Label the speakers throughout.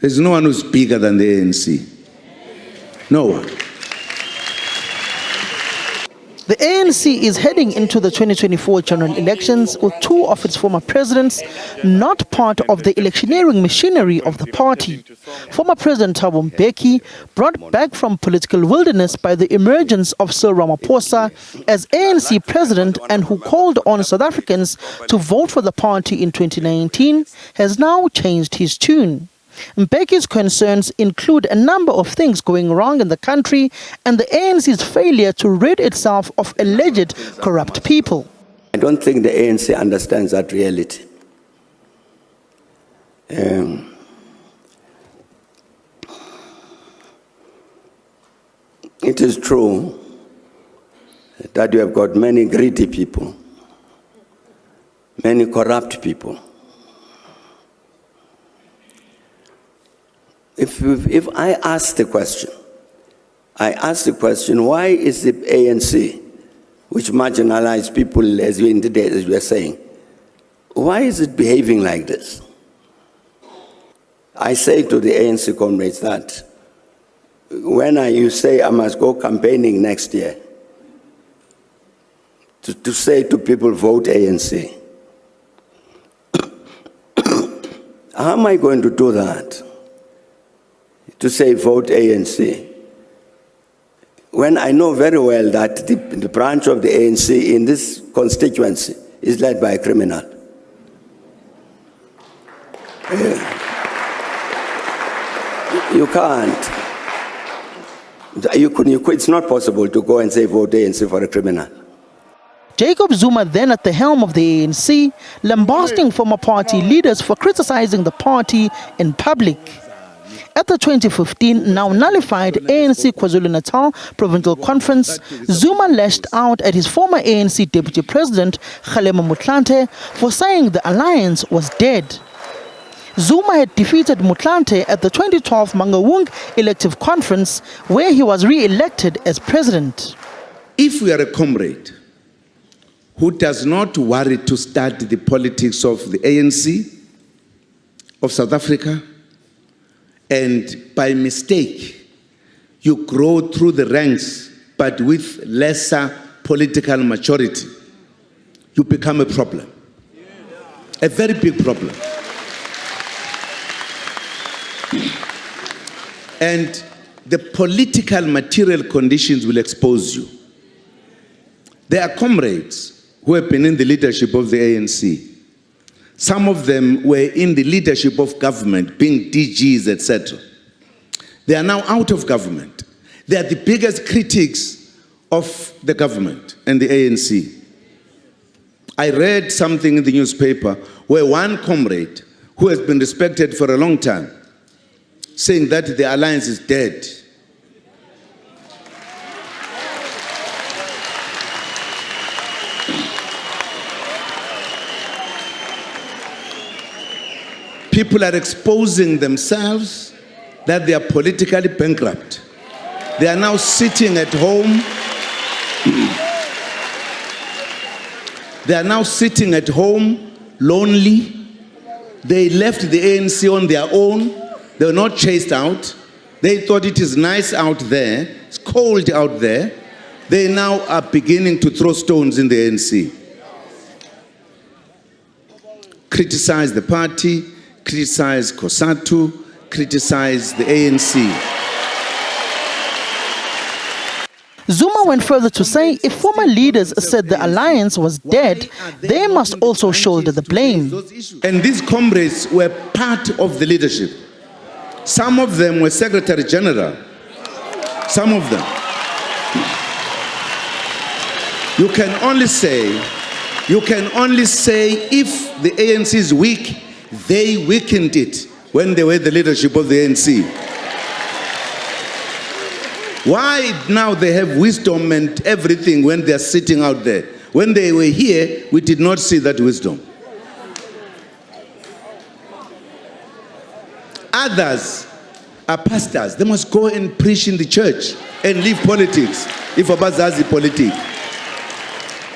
Speaker 1: There's no one who's bigger than the ANC. No one.
Speaker 2: The ANC is heading into the 2024 general elections with two of its former presidents not part of the electioneering machinery of the party. Former President Thabo Mbeki, brought back from political wilderness by the emergence of Cyril Ramaphosa as ANC president and who called on South Africans to vote for the party in 2019, has now changed his tune. Mbeki's concerns include a number of things going wrong in the country and the ANC's failure to rid itself of alleged corrupt people.
Speaker 3: I don't think the ANC understands that reality. It is true that you have got many greedy people, many corrupt people. If I ask the question, why is the ANC, which marginalized people as we were saying, why is it behaving like this? I say to the ANC comrades that when you say I must go campaigning next year, to say to people, vote ANC. How am I going to do that? To say vote ANC, when I know very well that the branch of the ANC in this constituency is led by a criminal. You can't. It's not possible to go and say vote ANC for a criminal.
Speaker 2: Jacob Zuma, then at the helm of the ANC, lambasting former party leaders for criticizing the party in public. At the 2015 now nullified ANC KwaZulu-Natal Provincial Conference, Zuma lashed out at his former ANC Deputy President Kgalema Motlanthe for saying the alliance was dead. Zuma had defeated Motlanthe at the 2012 Mangaung elective conference, where he was re-elected as president.
Speaker 1: If we are a comrade who does not worry to study the politics of the ANC, of South Africa, and by mistake, you grow through the ranks, but with lesser political maturity, you become a problem. A very big problem. And the political material conditions will expose you. There are comrades who have been in the leadership of the ANC. Some of them were in the leadership of government, being DGs, etc. They are now out of government. They are the biggest critics of the government and the ANC. I read something in the newspaper where one comrade, who has been respected for a long time, saying that the alliance is dead. People are exposing themselves that they are politically bankrupt. They are now sitting at home. They are now sitting at home, lonely. They left the ANC on their own. They were not chased out. They thought it is nice out there. It's cold out there. They now are beginning to throw stones in the ANC. Criticize the party, criticize COSATU, criticize the ANC.
Speaker 2: Zuma went further to say if former leaders said the alliance was dead, they must also shoulder the blame.
Speaker 1: And these comrades were part of the leadership. Some of them were Secretary General. Some of them. You can only say if the ANC is weak, they weakened it when they were the leadership of the ANC. Why now they have wisdom and everything when they are sitting out there? When they were here, we did not see that wisdom. Others are pastors. They must go and preach in the church and leave politics. If abazazi politics.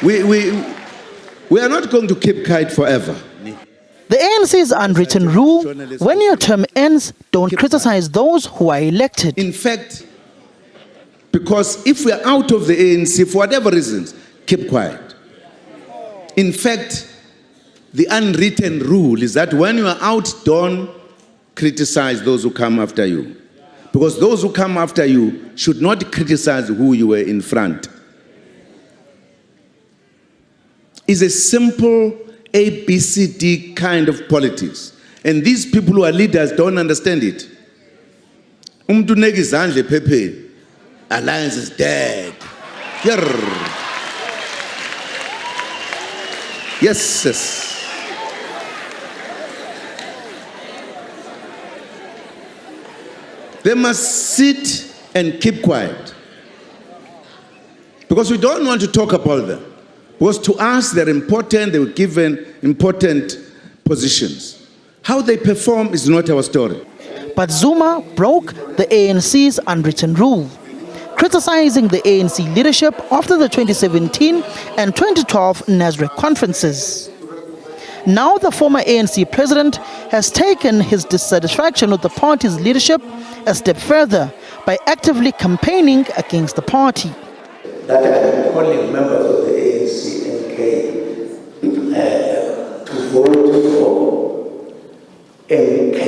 Speaker 1: We are not going to keep quiet forever.
Speaker 2: The ANC's unwritten rule, when your term ends, don't criticize those who are elected.
Speaker 1: In fact, because if we're out of the ANC, for whatever reasons, keep quiet. In fact, the unwritten rule is that when you are out, don't criticize those who come after you. Because those who come after you should not criticize who you were in front. It's a simple ABCD kind of politics. And these people who are leaders don't understand it. Alliance is dead. Yes. They must sit and keep quiet. Because we don't want to talk about them. Because to us, they're important, they were given important positions. How they perform is not our story.
Speaker 2: But Zuma broke the ANC's unwritten rule, criticizing the ANC leadership after the 2017 and 2012 NASREC conferences. Now the former ANC president has taken his dissatisfaction with the party's leadership a step further by actively campaigning against the party.
Speaker 3: That I'm calling members of the ANC MK to vote for MK.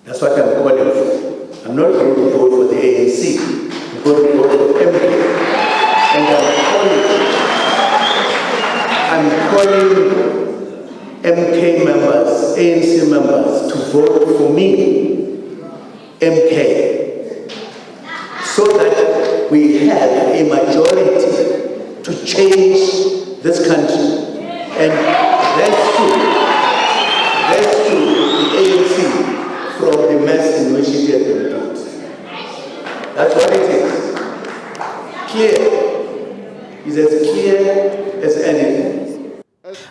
Speaker 3: That's what I'm calling for. I'm not going to vote for the ANC. I'm going to vote for MK. And I'm calling MK members, ANC members, to vote for me, MK, so that we have a majority to change this country and rescue the ANC from the mess in which it has been put. That's what it is. Clear. It's as clear as anything.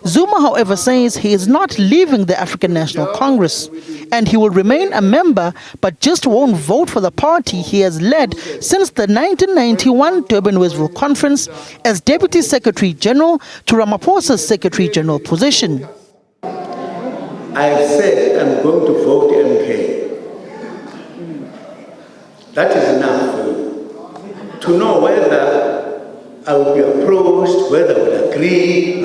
Speaker 2: Zuma, however, says he is not leaving the African National Congress and he will remain a member but just won't vote for the party he has led since the 1991 Durban-Westville Conference as Deputy Secretary General to Ramaphosa's Secretary General position.
Speaker 3: I have said I'm going to vote MK. That is enough for you to know whether I will be approached, whether I will agree.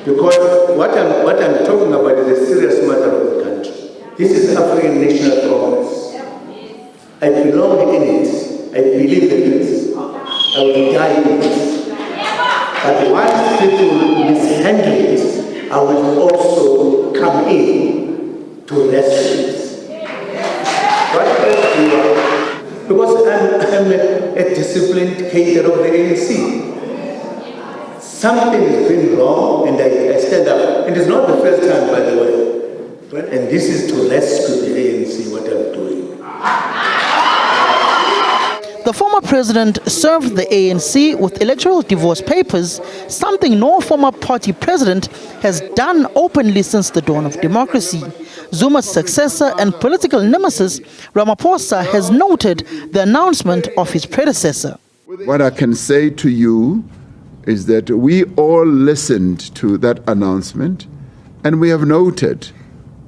Speaker 3: Because what I'm talking about is a serious matter of the country. This is African National Congress. I belong in it. I believe in it. I will die in it. But once people mishandle it, I will also come in to rescue it. Because I'm a disciplined cadre of the ANC. Something has been wrong and I stand up. And it's not the first time, by the way. And this is to rescue the ANC, what I'm doing.
Speaker 2: The former president served the ANC with electoral divorce papers, something no former party president has done openly since the dawn of democracy. Zuma's successor and political nemesis, Ramaphosa, has noted the announcement of his predecessor.
Speaker 4: What I can say to you is that we all listened to that announcement and we have noted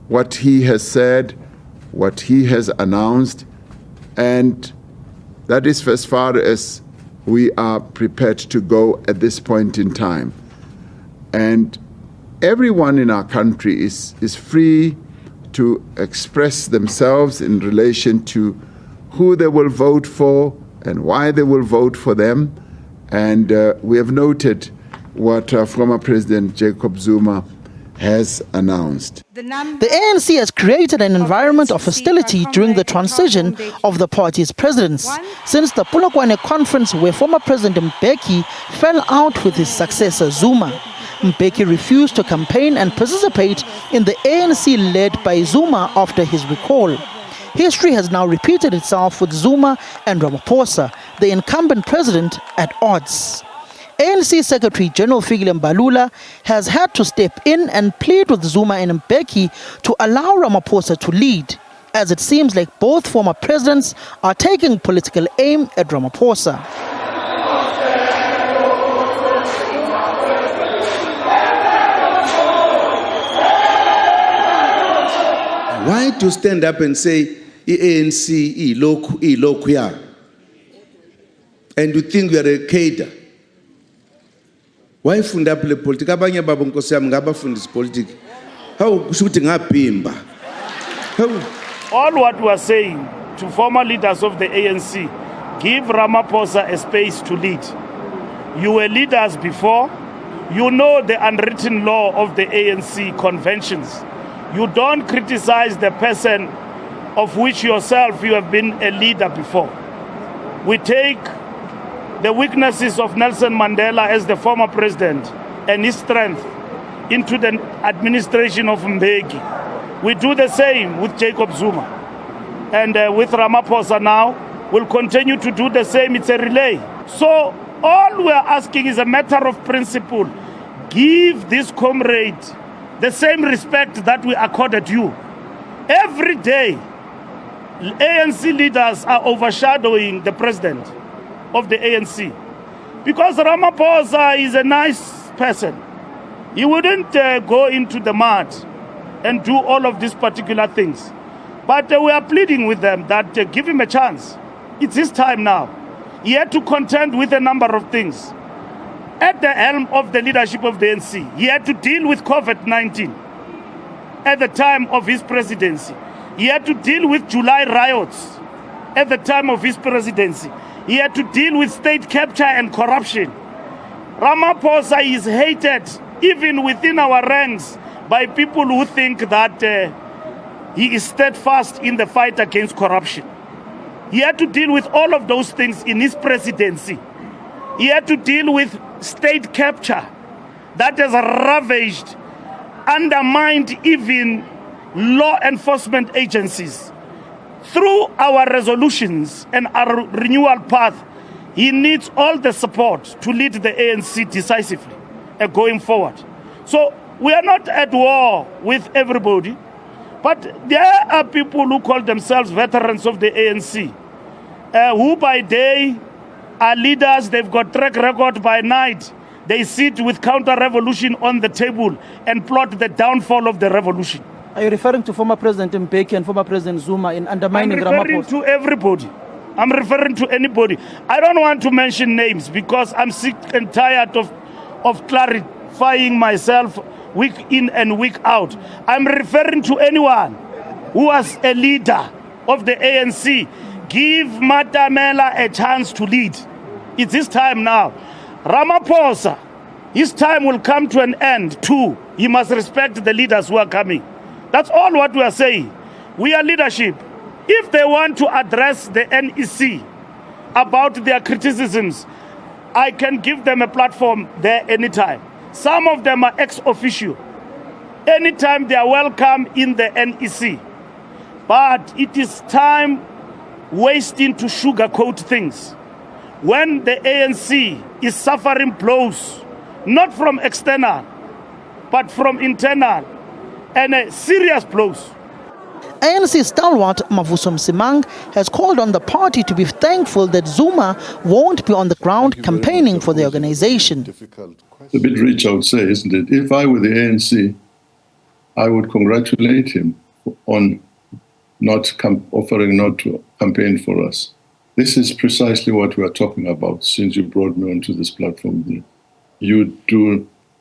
Speaker 4: what he has said, what he has announced, and that is as far as we are prepared to go at this point in time. And everyone in our country is free to express themselves in relation to who they will vote for and why they will vote for them. And we have noted what former President Jacob Zuma has announced.
Speaker 2: The ANC has created an environment of hostility during the transition of the party's presidents, since the Polokwane conference where former President Mbeki fell out with his successor Zuma. Mbeki refused to campaign and participate in the ANC led by Zuma after his recall. History has now repeated itself with Zuma and Ramaphosa, the incumbent president, at odds. ANC Secretary General Fikile Mbalula has had to step in and plead with Zuma and Mbeki to allow Ramaphosa to lead, as it seems like both former presidents are taking political aim at Ramaphosa.
Speaker 1: Why to stand up and say, ANC, lokhuya, and you think you are a cadre? Why funda pole politics? Abanye babo nkosi yami ngabafundisa politics. How kushuthi ngabhimba?
Speaker 5: All what we are saying to former leaders of the ANC, give Ramaphosa a space to lead. You were leaders before. You know the unwritten law of the ANC conventions. You don't criticize the person of which yourself you have been a leader before. We take the weaknesses of Nelson Mandela as the former president and his strength into the administration of Mbeki. We do the same with Jacob Zuma. And with Ramaphosa now, we'll continue to do the same. It's a relay. So all we're asking is a matter of principle. Give this comrade the same respect that we accorded you. Every day, ANC leaders are overshadowing the president of the ANC. Because Ramaphosa is a nice person. He wouldn't go into the mud and do all of these particular things. But we are pleading with them that give him a chance. It's his time now. He had to contend with a number of things. At the helm of the leadership of the ANC, he had to deal with COVID-19 at the time of his presidency. He had to deal with July riots at the time of his presidency. He had to deal with state capture and corruption. Ramaphosa is hated even within our ranks by people who think that he is steadfast in the fight against corruption. He had to deal with all of those things in his presidency. He had to deal with state capture that has ravaged, undermined even law enforcement agencies. Through our resolutions and our renewal path, he needs all the support to lead the ANC decisively going forward. So we are not at war with everybody, but there are people who call themselves veterans of the ANC, who by day are leaders. They've got track record. By night, they sit with counter-revolution on the table and plot the downfall of the revolution.
Speaker 2: Are you referring to former President Mbeki and former President Zuma in undermining Ramaphosa?
Speaker 5: I'm referring to everybody. I'm referring to anybody. I don't want to mention names because I'm sick and tired of clarifying myself week in and week out. I'm referring to anyone who was a leader of the ANC. Give Matamela a chance to lead. It's his time now. Ramaphosa, his time will come to an end too. He must respect the leaders who are coming. That's all what we are saying. We are leadership. If they want to address the NEC about their criticisms, I can give them a platform there anytime. Some of them are ex officio. Anytime they are welcome in the NEC. But it is time wasting to sugarcoat things. When the ANC is suffering blows, not from external, but from internal, and serious blows.
Speaker 2: ANC stalwart Mavuso Msimang has called on the party to be thankful that Zuma won't be on the ground campaigning for the organization.
Speaker 6: It's a bit rich, I would say, isn't it? If I were the ANC, I would congratulate him on offering not to campaign for us. This is precisely what we are talking about since you brought me onto this platform. You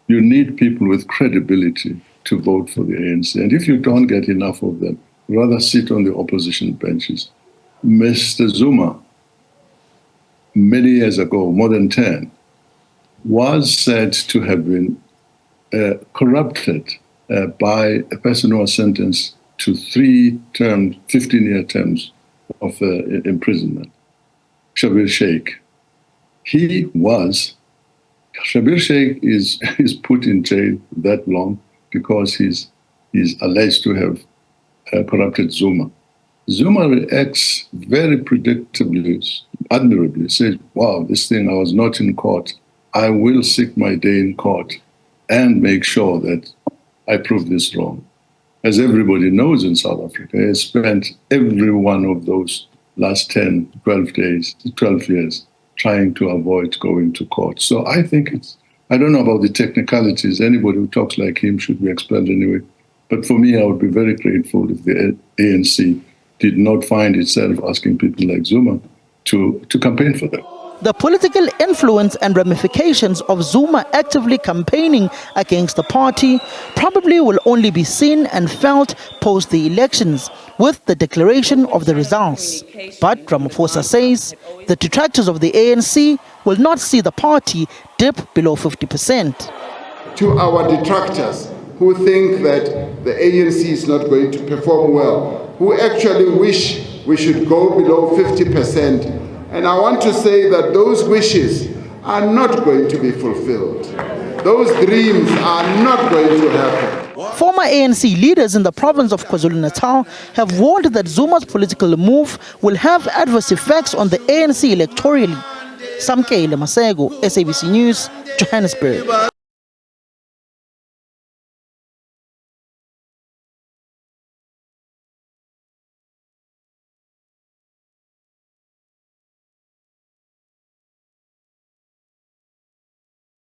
Speaker 6: need people with credibility to vote for the ANC. And if you don't get enough of them, rather sit on the opposition benches. Mr. Zuma, many years ago, more than 10, was said to have been corrupted by a person who was sentenced to 3 terms, 15-year terms of imprisonment, Shabir Sheikh. Shabir Sheikh is put in jail that long because he's alleged to have corrupted Zuma. Zuma reacts very predictably, admirably, says, wow, this thing, I was not in court. I will seek my day in court and make sure that I prove this wrong. As everybody knows in South Africa, he has spent every one of those last 10, 12 years trying to avoid going to court. So I think I don't know about the technicalities. Anybody who talks like him should be expelled anyway. But for me, I would be very grateful if the ANC did not find itself asking people like Zuma to campaign for them.
Speaker 2: The political influence and ramifications of Zuma actively campaigning against the party probably will only be seen and felt post the elections with the declaration of the results. But Ramaphosa says the detractors of the ANC will not see the party dip below 50%.
Speaker 4: To our detractors who think that the ANC is not going to perform well, who actually wish we should go below 50%, and I want to say that those wishes are not going to be fulfilled. Those dreams are not going to happen.
Speaker 2: Former ANC leaders in the province of KwaZulu-Natal have warned that Zuma's political move will have adverse effects on the ANC electorally. Samkele Masego, SABC News, Johannesburg.